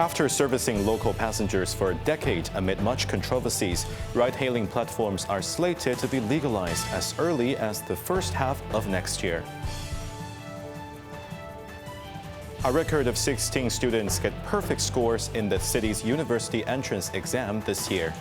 After servicing local passengers for a decade amid much controversies, ride-hailing platforms are slated to be legalized as early as the first half of next year. A record of 16 students get perfect scores in the city's university entrance exam this year.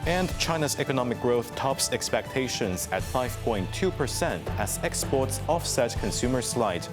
And China's economic growth tops expectations at 5.2% as exports offset consumer slide.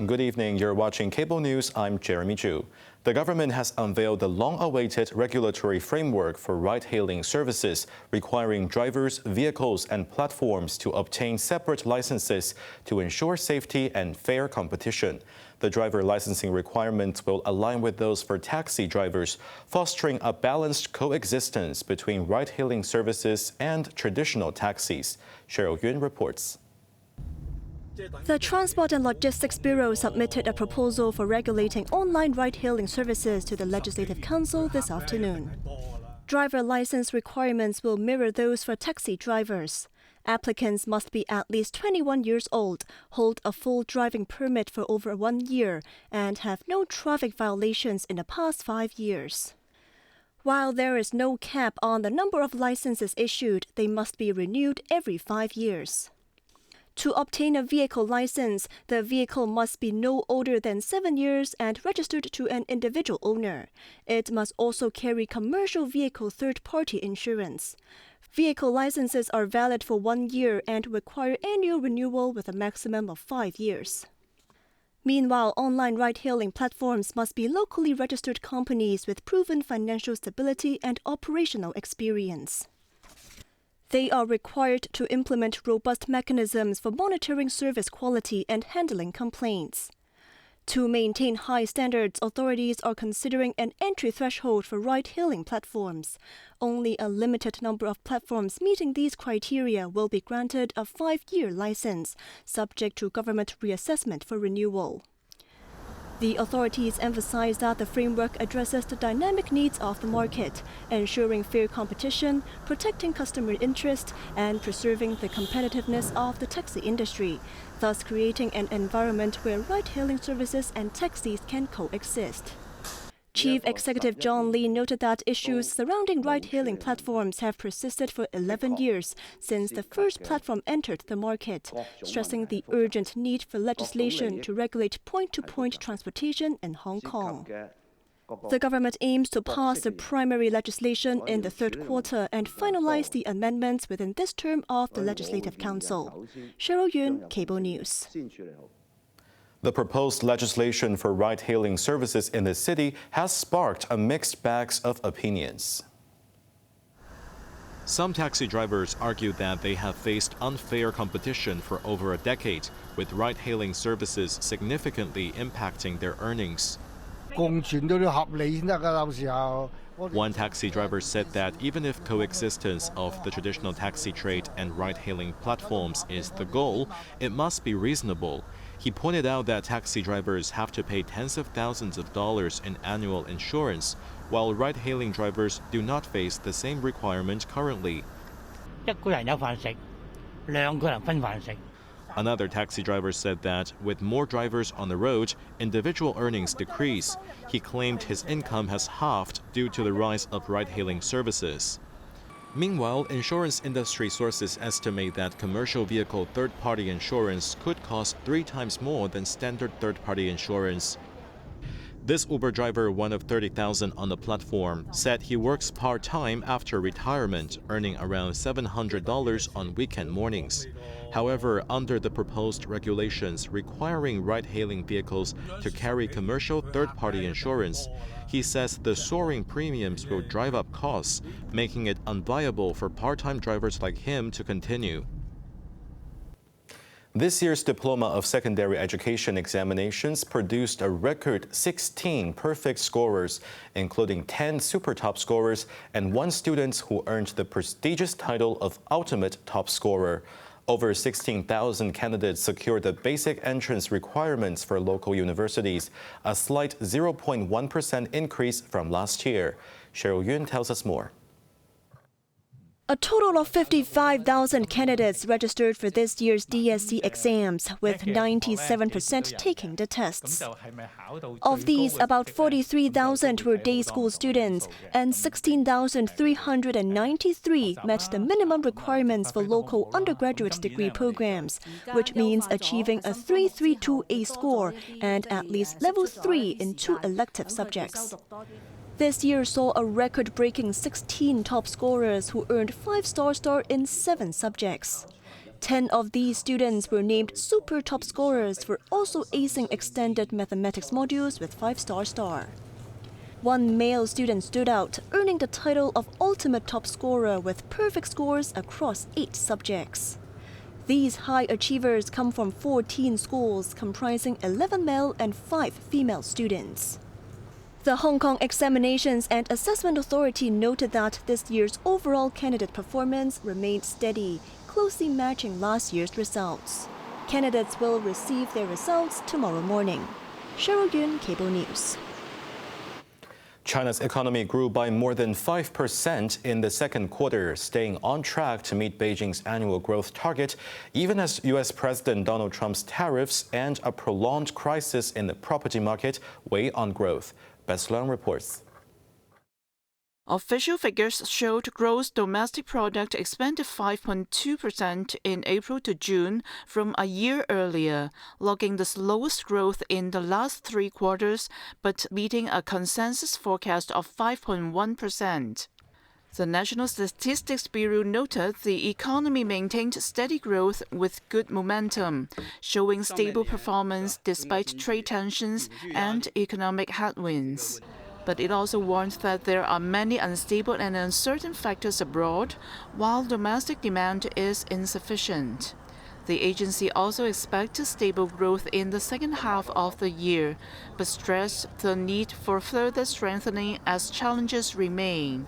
Good evening. You're watching Cable News. I'm Jeremy Zhu. The government has unveiled the long-awaited regulatory framework for ride-hailing services, requiring drivers, vehicles, and platforms to obtain separate licenses to ensure safety and fair competition. The driver licensing requirements will align with those for taxi drivers, fostering a balanced coexistence between ride-hailing services and traditional taxis. Cheryl Yun reports. The Transport and Logistics Bureau submitted a proposal for regulating online ride-hailing services to the Legislative Council this afternoon. Driver license requirements will mirror those for taxi drivers. Applicants must be at least 21 years old, hold a full driving permit for over 1 year, and have no traffic violations in the past 5 years. While there is no cap on the number of licenses issued, they must be renewed every 5 years. To obtain a vehicle license, the vehicle must be no older than 7 years and registered to an individual owner. It must also carry commercial vehicle third-party insurance. Vehicle licenses are valid for 1 year and require annual renewal with a maximum of 5 years. Meanwhile, online ride-hailing platforms must be locally registered companies with proven financial stability and operational experience. They are required to implement robust mechanisms for monitoring service quality and handling complaints. To maintain high standards, authorities are considering an entry threshold for ride-hailing platforms. Only a limited number of platforms meeting these criteria will be granted a 5-year license, subject to government reassessment for renewal. The authorities emphasize that the framework addresses the dynamic needs of the market, ensuring fair competition, protecting customer interest, and preserving the competitiveness of the taxi industry, thus creating an environment where ride-hailing services and taxis can coexist. Chief Executive John Lee noted that issues surrounding ride-hailing platforms have persisted for 11 years since the first platform entered the market, stressing the urgent need for legislation to regulate point-to-point transportation in Hong Kong. The government aims to pass the primary legislation in the third quarter and finalize the amendments within this term of the Legislative Council. Cheryl Yun, Cable News. The proposed legislation for ride-hailing services in the city has sparked a mixed bag of opinions. Some taxi drivers argue that they have faced unfair competition for over a decade, with ride-hailing services significantly impacting their earnings. One taxi driver said that even if coexistence of the traditional taxi trade and ride-hailing platforms is the goal, it must be reasonable. He pointed out that taxi drivers have to pay tens of thousands of dollars in annual insurance, while ride-hailing drivers do not face the same requirement currently. Another taxi driver said that with more drivers on the road, individual earnings decrease. He claimed his income has halved due to the rise of ride-hailing services. Meanwhile, insurance industry sources estimate that commercial vehicle third-party insurance could cost 3 times more than standard third-party insurance. This Uber driver, one of 30,000 on the platform, said he works part-time after retirement, earning around $700 on weekend mornings. However, under the proposed regulations requiring ride-hailing vehicles to carry commercial third-party insurance, he says the soaring premiums will drive up costs, making it unviable for part-time drivers like him to continue. This year's Diploma of Secondary Education examinations produced a record 16 perfect scorers, including 10 super top scorers and 1 student who earned the prestigious title of Ultimate Top Scorer. Over 16,000 candidates secured the basic entrance requirements for local universities, a slight 0.1% increase from last year. Cheryl Yun tells us more. A total of 55,000 candidates registered for this year's DSSE exams, with 97% taking the tests. Of these, about 43,000 were day school students, and 16,393 met the minimum requirements for local undergraduate degree programs, which means achieving a 332A score and at least level 3 in 2 elective subjects. This year saw a record-breaking 16 top scorers who earned 5-star star in 7 subjects. 10 of these students were named super top scorers for also acing extended mathematics modules with 5-star star. One male student stood out, earning the title of ultimate top scorer with perfect scores across 8 subjects. These high achievers come from 14 schools comprising 11 male and 5 female students. The Hong Kong Examinations and Assessment Authority noted that this year's overall candidate performance remained steady, closely matching last year's results. Candidates will receive their results tomorrow morning. Cheryl Yun, Cable News. China's economy grew by more than 5% in the second quarter, staying on track to meet Beijing's annual growth target, even as U.S. President Donald Trump's tariffs and a prolonged crisis in the property market weigh on growth. Best Leung reports. Official figures showed gross domestic product expanded 5.2% in April to June from a year earlier, logging the slowest growth in the last 3 quarters, but beating a consensus forecast of 5.1%. The National Statistics Bureau noted the economy maintained steady growth with good momentum, showing stable performance despite trade tensions and economic headwinds. But it also warned that there are many unstable and uncertain factors abroad, while domestic demand is insufficient. The agency also expects stable growth in the second half of the year, but stressed the need for further strengthening as challenges remain.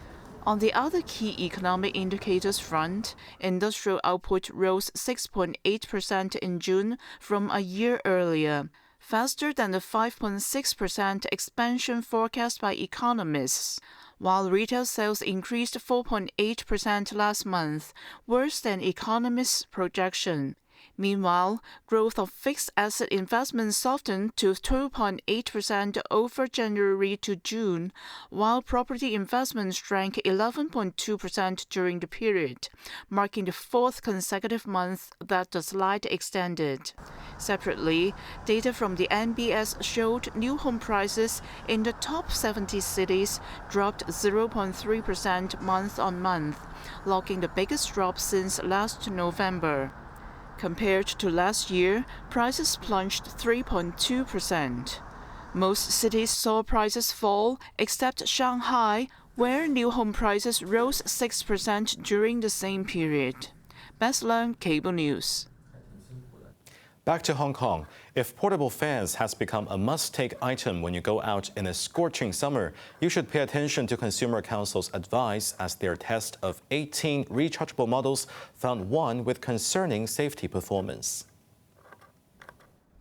On the other key economic indicators front, industrial output rose 6.8% in June from a year earlier, faster than the 5.6% expansion forecast by economists, while retail sales increased 4.8% last month, worse than economists' projection. Meanwhile, growth of fixed asset investments softened to 2.8% over January to June, while property investments shrank 11.2% during the period, marking the 4th consecutive month that the slide extended. Separately, data from the NBS showed new home prices in the top 70 cities dropped 0.3% month-on-month, logging the biggest drop since last November. Compared to last year, prices plunged 3.2%. Most cities saw prices fall, except Shanghai, where new home prices rose 6% during the same period. Best Leung, Cable News. Back to Hong Kong. If portable fans has become a must-take item when you go out in a scorching summer, you should pay attention to Consumer Council's advice as their test of 18 rechargeable models found one with concerning safety performance.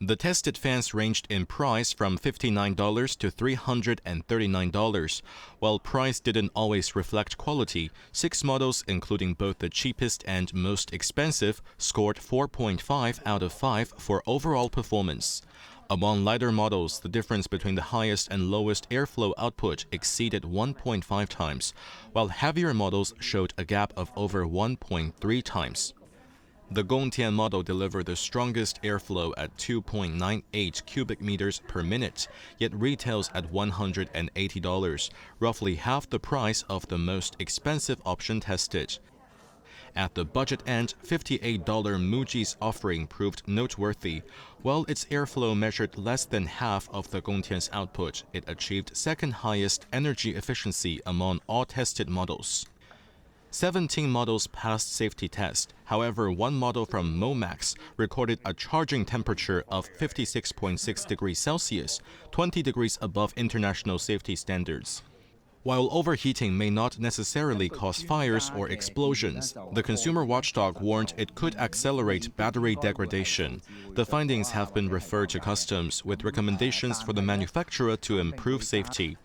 The tested fans ranged in price from $59 to $339. While price didn't always reflect quality, 6 models, including both the cheapest and most expensive, scored 4.5 out of 5 for overall performance. Among lighter models, the difference between the highest and lowest airflow output exceeded 1.5 times, while heavier models showed a gap of over 1.3 times. The Gongtian model delivered the strongest airflow at 2.98 cubic meters per minute, yet retails at $180, roughly half the price of the most expensive option tested. At the budget end, $58 Muji's offering proved noteworthy. While its airflow measured less than half of the Gongtian's output, it achieved second highest energy efficiency among all tested models. 17 models passed safety test. However, one model from Momax recorded a charging temperature of 56.6 degrees Celsius, 20 degrees above international safety standards. While overheating may not necessarily cause fires or explosions, the consumer watchdog warned it could accelerate battery degradation. The findings have been referred to customs with recommendations for the manufacturer to improve safety.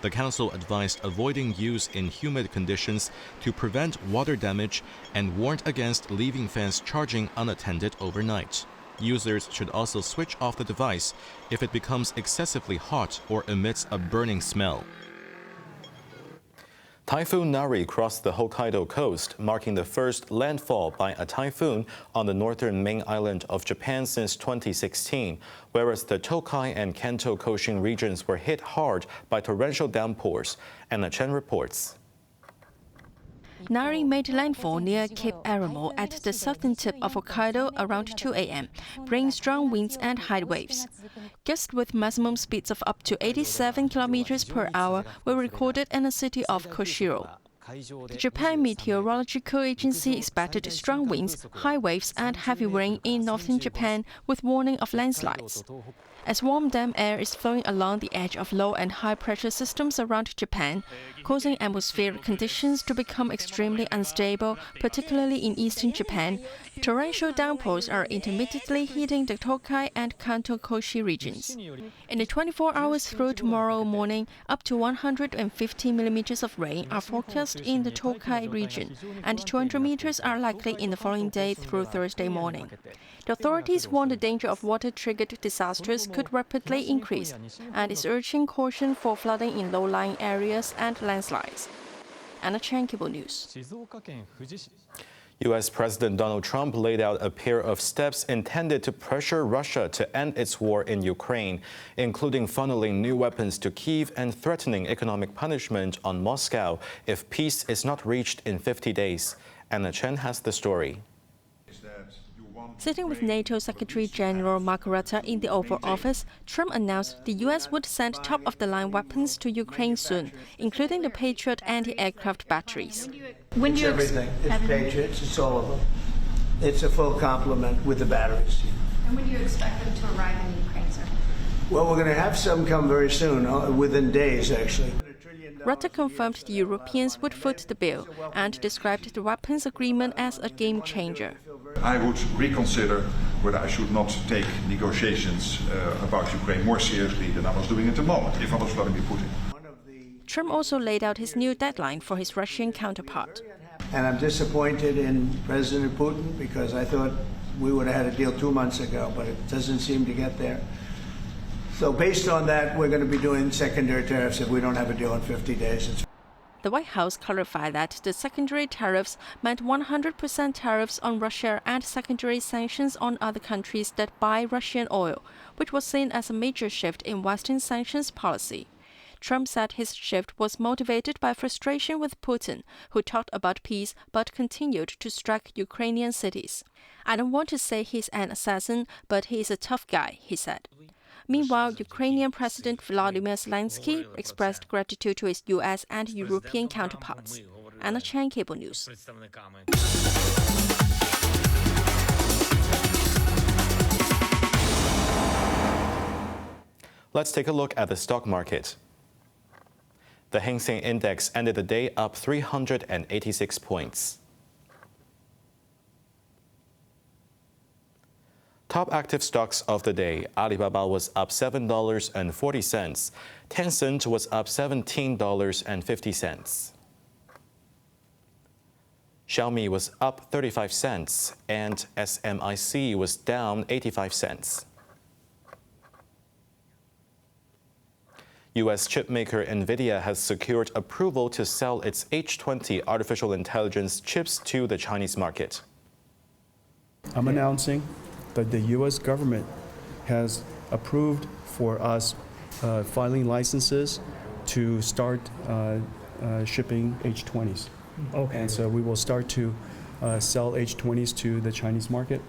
The council advised avoiding use in humid conditions to prevent water damage and warned against leaving fans charging unattended overnight. Users should also switch off the device if it becomes excessively hot or emits a burning smell. Typhoon Nari crossed the Hokkaido coast, marking the first landfall by a typhoon on the northern main island of Japan since 2016, whereas the Tokai and Kanto Koshin regions were hit hard by torrential downpours. Anna Chen reports. Nari made landfall near Cape Aramo at the southern tip of Hokkaido around 2 a.m., bringing strong winds and high waves. Gusts with maximum speeds of up to 87 kilometers per hour were recorded in the city of Koshiro. The Japan Meteorological Agency expected strong winds, high waves, and heavy rain in northern Japan with warning of landslides. As warm damp air is flowing along the edge of low and high pressure systems around Japan, causing atmospheric conditions to become extremely unstable, particularly in eastern Japan, torrential downpours are intermittently hitting the Tokai and Kanto Koshi regions. In the 24 hours through tomorrow morning, up to 150 millimeters of rain are forecast in the Tokai region, and 200 meters are likely in the following day through Thursday morning. The authorities warn the danger of water-triggered disasters could rapidly increase and is urging caution for flooding in low-lying areas and landslides. Anna Chen, Cable News. U.S. President Donald Trump laid out a pair of steps intended to pressure Russia to end its war in Ukraine, including funneling new weapons to Kyiv and threatening economic punishment on Moscow if peace is not reached in 50 days. Anna Chen has the story. Sitting with NATO Secretary-General Mark Rutte in the Oval Office, Trump announced the U.S. would send top-of-the-line weapons to Ukraine soon, including the Patriot anti-aircraft batteries. When do you everything. It's Patriots, it's all of them. It's a full complement with the batteries. And when do you expect them to arrive in Ukraine, sir? Well, we're going to have some come very soon, within days, actually. Rutte confirmed the Europeans would foot the bill and described the weapons agreement as a game changer. I would reconsider whether I should not take negotiations about Ukraine more seriously than I was doing at the moment, if I was Vladimir Putin. Trump also laid out his new deadline for his Russian counterpart. And I'm disappointed in President Putin because I thought we would have had a deal 2 months ago, but it doesn't seem to get there. So based on that, we're going to be doing secondary tariffs if we don't have a deal in 50 days. The White House clarified that the secondary tariffs meant 100% tariffs on Russia and secondary sanctions on other countries that buy Russian oil, which was seen as a major shift in Western sanctions policy. Trump said his shift was motivated by frustration with Putin, who talked about peace but continued to strike Ukrainian cities. "I don't want to say he's an assassin, but he's a tough guy," he said. Meanwhile, Ukrainian President Volodymyr Zelensky expressed gratitude to his U.S. and European counterparts. Anna Chen, Cable News. Let's take a look at the stock market. The Hang Seng Index ended the day up 386 points. Top active stocks of the day, Alibaba was up $7.40, Tencent was up $17.50. Xiaomi was up 35 cents, and SMIC was down 85 cents. U.S. chipmaker Nvidia has secured approval to sell its H20 artificial intelligence chips to the Chinese market. I'm announcing that the U.S. government has approved for us filing licenses to start shipping H20s. Okay. And so we will start to sell H20s to the Chinese market,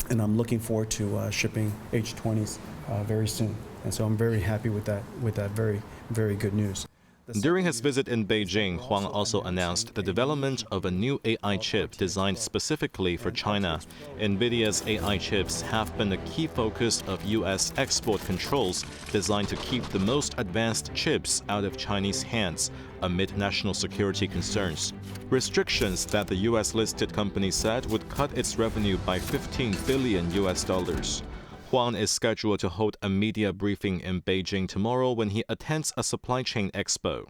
and I'm looking forward to shipping H20s very soon. And so I'm very happy with that very, very good news. During his visit in Beijing, Huang also announced the development of a new AI chip designed specifically for China. Nvidia's AI chips have been a key focus of U.S. export controls designed to keep the most advanced chips out of Chinese hands amid national security concerns. Restrictions that the U.S.-listed company said would cut its revenue by $15 billion. Huang is scheduled to hold a media briefing in Beijing tomorrow when he attends a supply chain expo.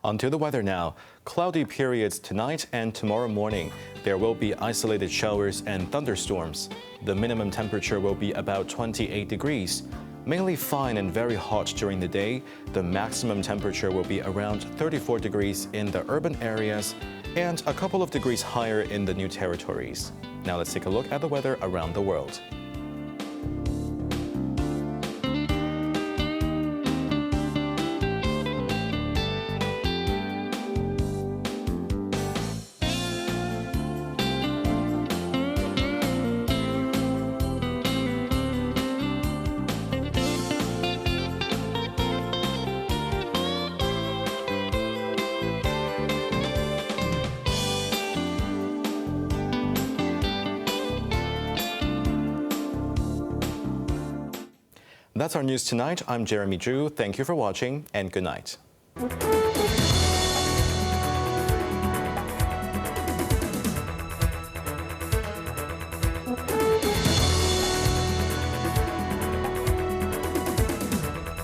Onto the weather now. Cloudy periods tonight and tomorrow morning. There will be isolated showers and thunderstorms. The minimum temperature will be about 28 degrees. Mainly fine and very hot during the day. The maximum temperature will be around 34 degrees in the urban areas and a couple of degrees higher in the new territories. Now let's take a look at the weather around the world. That's our news tonight. I'm Jeremy Zhu. Thank you for watching and good night.